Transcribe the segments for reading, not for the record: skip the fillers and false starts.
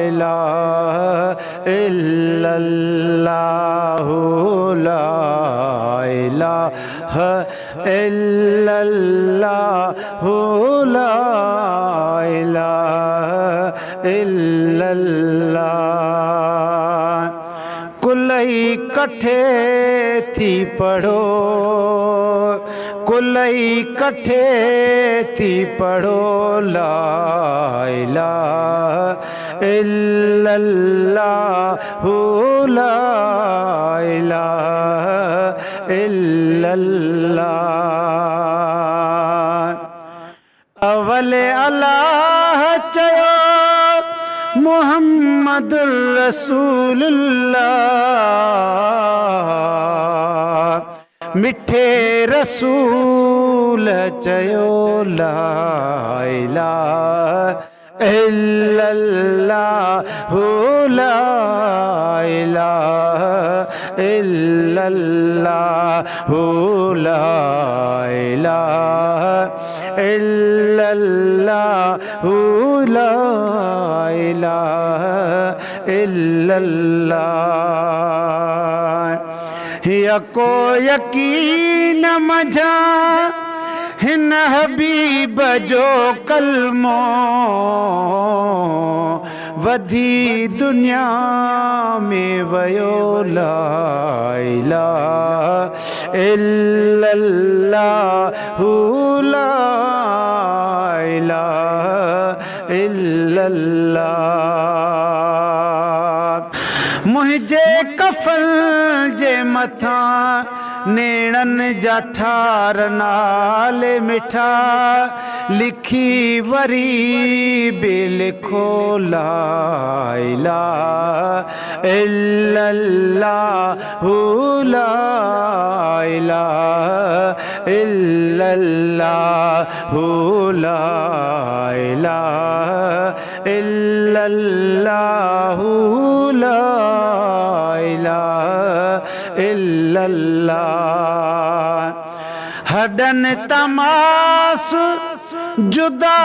इलाहा इल्लल्लाहु ला इलाहा इल्लल्लाहु ला इलाहा इल्लल्लाह। कुलई कठे थी पढ़ो, कुलई कठे थी पढ़ो ला इलाहा इल्लल्लाहु ला इलाहा इल्लल्लाह। अवले अल्लाह चयो मुहम्मदुर रसूलुल्लाह, मिठे रसूल चयो ला इलाहा इल्लल्लाहु ला इलाहा इल्लल्लाहु ला इलाहा इल्लल्लाहु ला इलाहा इल्लल्लाह। यको यकीन मझा हिन हबीब जो कलमो वधी दुनिया में वयो ला इलाहा इल्लल्लाहु ला इलाहा इल्लल्लाह। मुझे कफल जे मथा नेणन जा ठार नाले मिठा लिखी वरी बे लिखो ला इलाहा इल्लल्लाहु ला इलाहा इल्लल्लाहु ला इलाहा इल्लल्लाहु ला इलाहा इल्लल्लाह। हडन तमास जुदा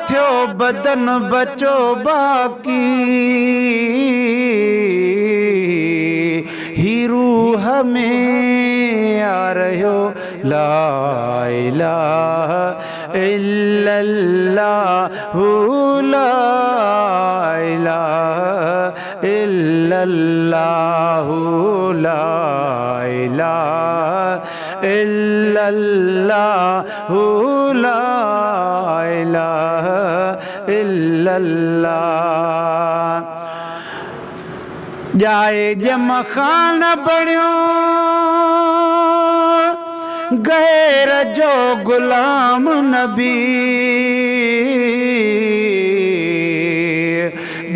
थियो बदन बचो बाकी, ही रूह में आ रहो ला इलाहा इल्लल्लाहु ला इलाहा इल्लल्लाहु ला इलाहा इल्लल्लाहु ला इलाहा इल्लल्लाह। जाए जम खान बणियो गैर जो गुलाम नबी,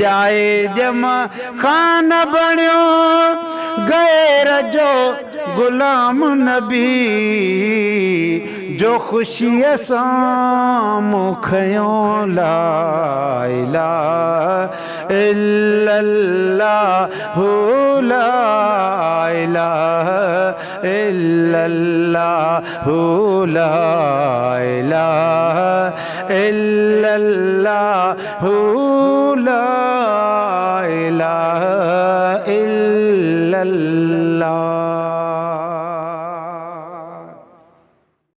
जाए जम खान बणियो गैर जो गुलाम नबी, जो ख़ुशीअ सां मुखयो ला इलाहा इल्लल्लाहु ला इलाहा इल्लल्लाहु ला इलाहा इल्लल्लाहु ला इलाहा इल्लल्लाह।